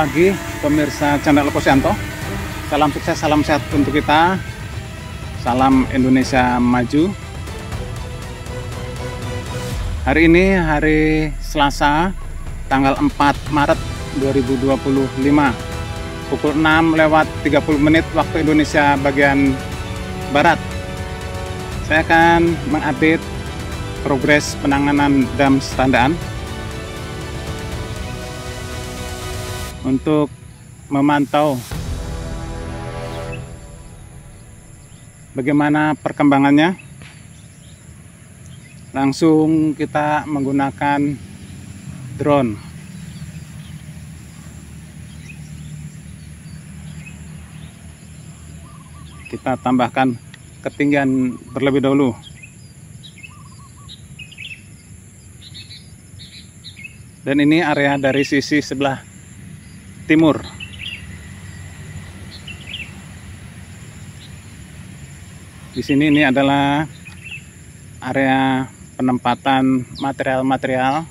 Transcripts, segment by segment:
pagi pemirsa channel Posyanto. Salam sukses, salam sehat untuk kita. Salam Indonesia maju. Hari ini hari Selasa tanggal 4 Maret 2025 pukul 6:30 waktu Indonesia bagian Barat. Saya akan mengupdate progres penanganan dam Standaan untuk memantau bagaimana perkembangannya. Langsung kita menggunakan drone. Kita tambahkan ketinggian terlebih dahulu. Dan ini area dari sisi sebelah timur. Di sini ini adalah area penempatan material-material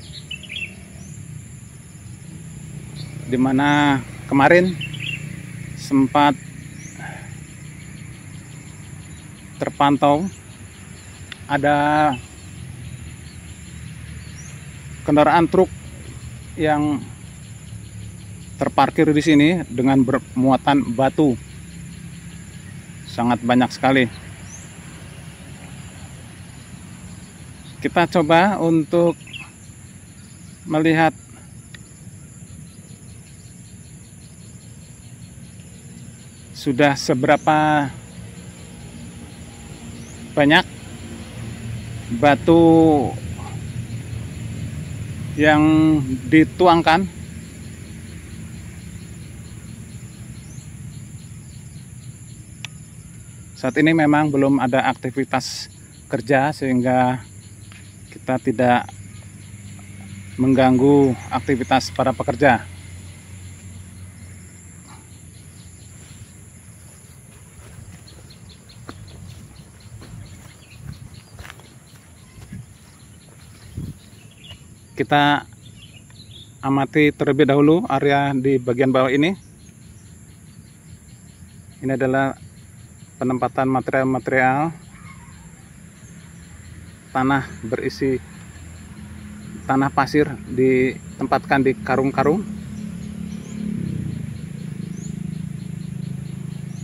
di mana kemarin sempat terpantau ada kendaraan truk yang terparkir di sini dengan bermuatan batu sangat banyak sekali. Kita coba untuk melihat sudah seberapa banyak batu yang dituangkan. Saat ini memang belum ada aktivitas kerja sehingga kita tidak mengganggu aktivitas para pekerja. Kita amati terlebih dahulu area di bagian bawah ini. Ini adalah penempatan material-material tanah berisi tanah pasir ditempatkan di karung-karung.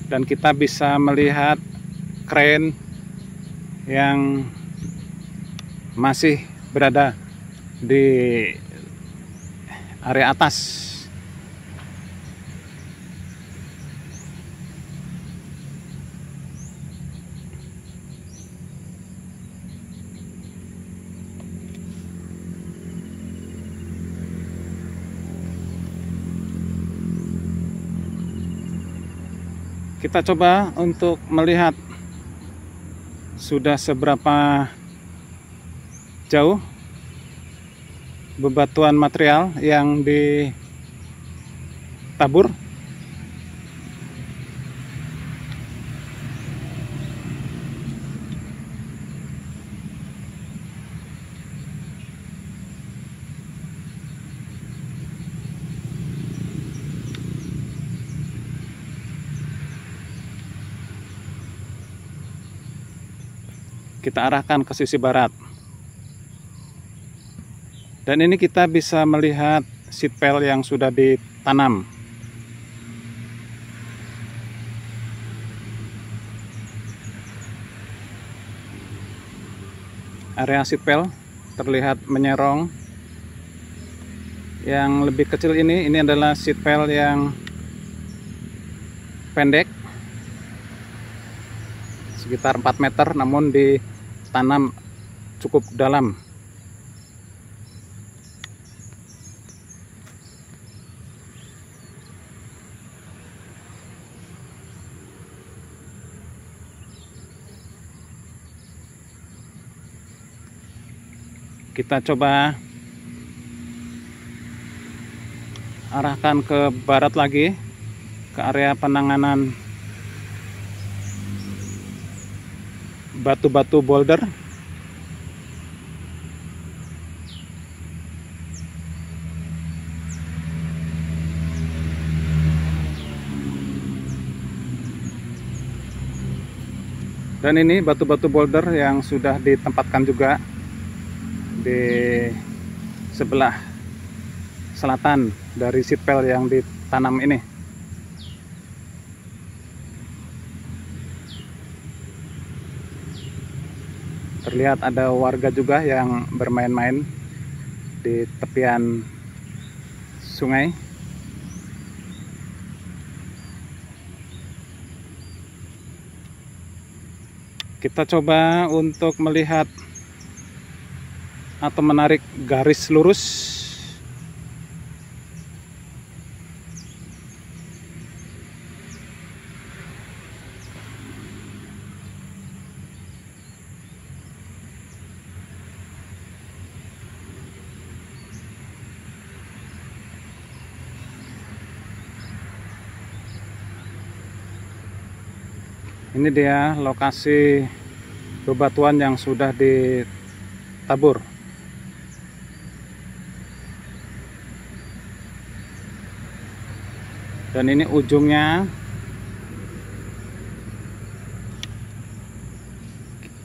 Dan kita bisa melihat kren yang masih berada di area atas. Kita coba untuk melihat sudah seberapa jauh bebatuan material yang ditabur. Kita arahkan ke sisi barat. Dan ini kita bisa melihat seed pile yang sudah ditanam. Area seed pile terlihat menyerong. Yang lebih kecil ini adalah seed pile yang pendek, sekitar 4 meter, namun ditanam cukup dalam. Kita coba arahkan ke barat lagi, ke area penanganan batu-batu boulder. Dan ini batu-batu boulder yang sudah ditempatkan juga di sebelah selatan dari seed pile yang ditanam ini. Terlihat ada warga juga yang bermain-main di tepian sungai. Kita coba untuk melihat atau menarik garis lurus. Ini dia lokasi bebatuan yang sudah ditabur. Dan ini ujungnya.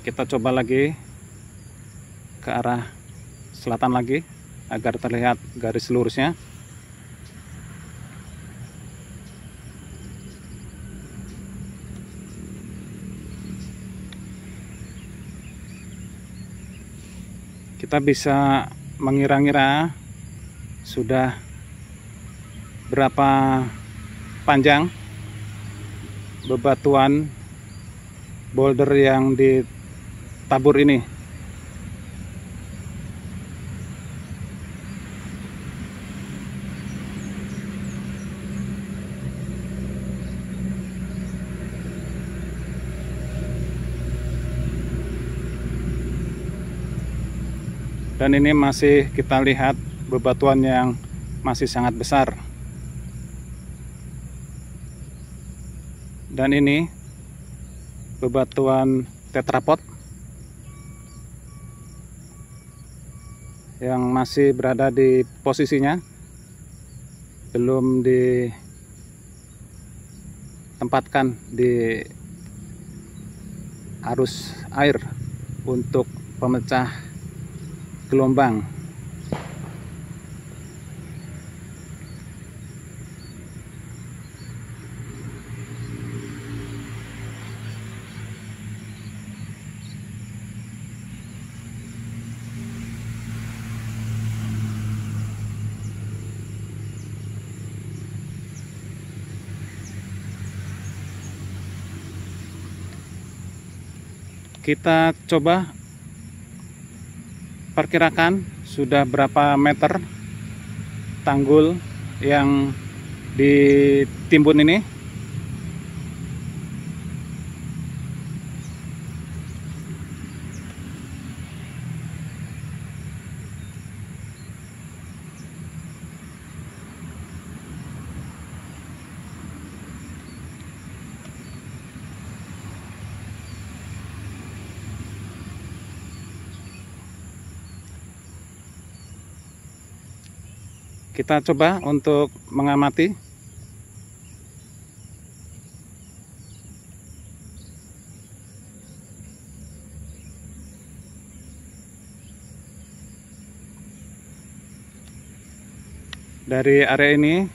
Kita coba lagi ke arah selatan lagi agar terlihat garis lurusnya. Kita bisa mengira-ngira sudah berapa panjang bebatuan boulder yang ditabur ini. Dan ini masih kita lihat bebatuan yang masih sangat besar. Dan ini bebatuan tetrapod yang masih berada di posisinya, belum ditempatkan di arus air untuk pemecah gelombang. Kita coba perkirakan sudah berapa meter tanggul yang ditimbun ini. Kita coba untuk mengamati. Dari area ini,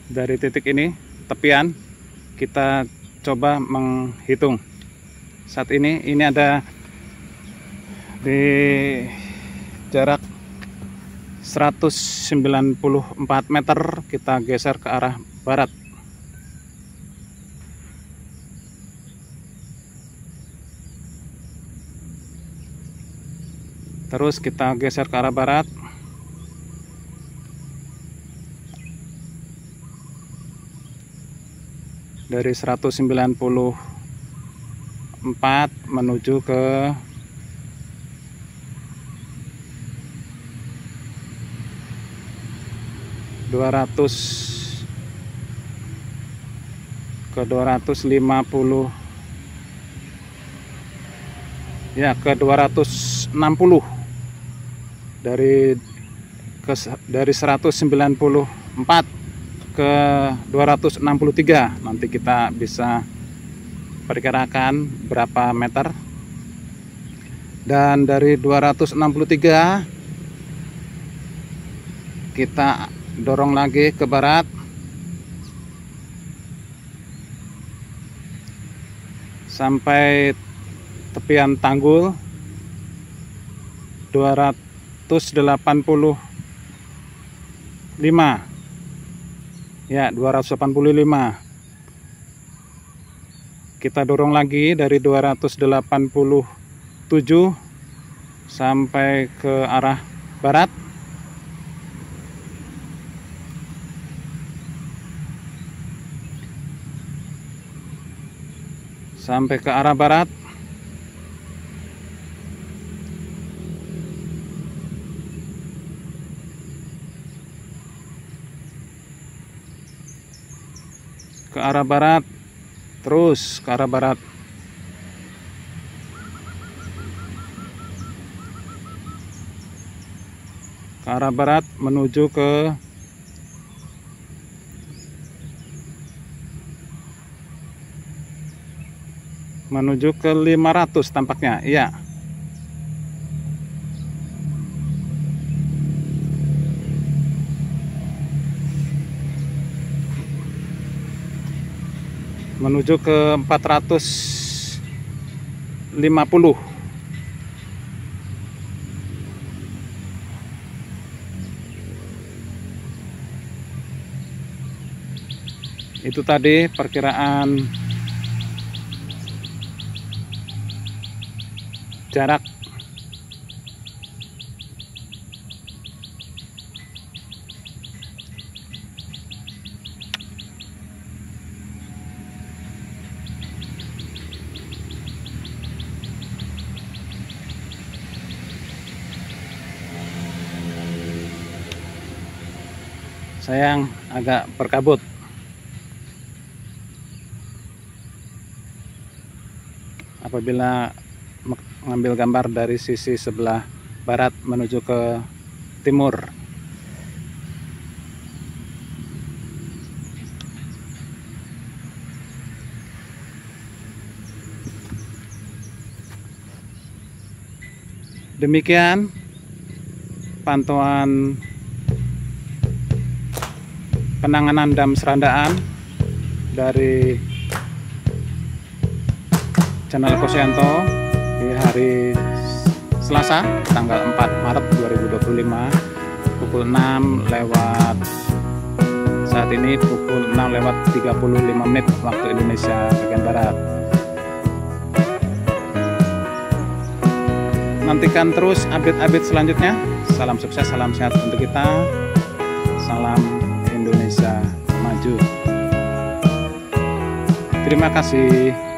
dari titik ini, tepian, kita coba menghitung. Saat ini ada di jarak 194 meter, kita geser ke arah barat. Terus kita geser ke arah barat. Dari 194 menuju ke 250 ya, ke 260 dari 194 ke 263. Nanti kita bisa perkirakan berapa meter. Dan dari 263 kita dorong lagi ke barat sampai tepian tanggul 285 ya, 285. Kita dorong lagi dari 287 sampai ke arah barat. Sampai ke arah barat. Ke arah barat, terus ke arah barat. Ke arah barat menuju ke menuju ke 500 tampaknya. Iya. Menuju ke 450. Itu tadi perkiraan jarak sayang agak berkabut. Apabila mengambil gambar dari sisi sebelah barat menuju ke timur. Demikian pantauan penanganan dam Serandaan dari channel Kosianto di hari Selasa tanggal 4 Maret 2025 pukul 6 lewat saat ini pukul 6 lewat 35 menit waktu Indonesia bagian Barat. Nantikan terus update-update selanjutnya. Salam sukses, salam sehat untuk kita. Salam Indonesia maju. Terima kasih.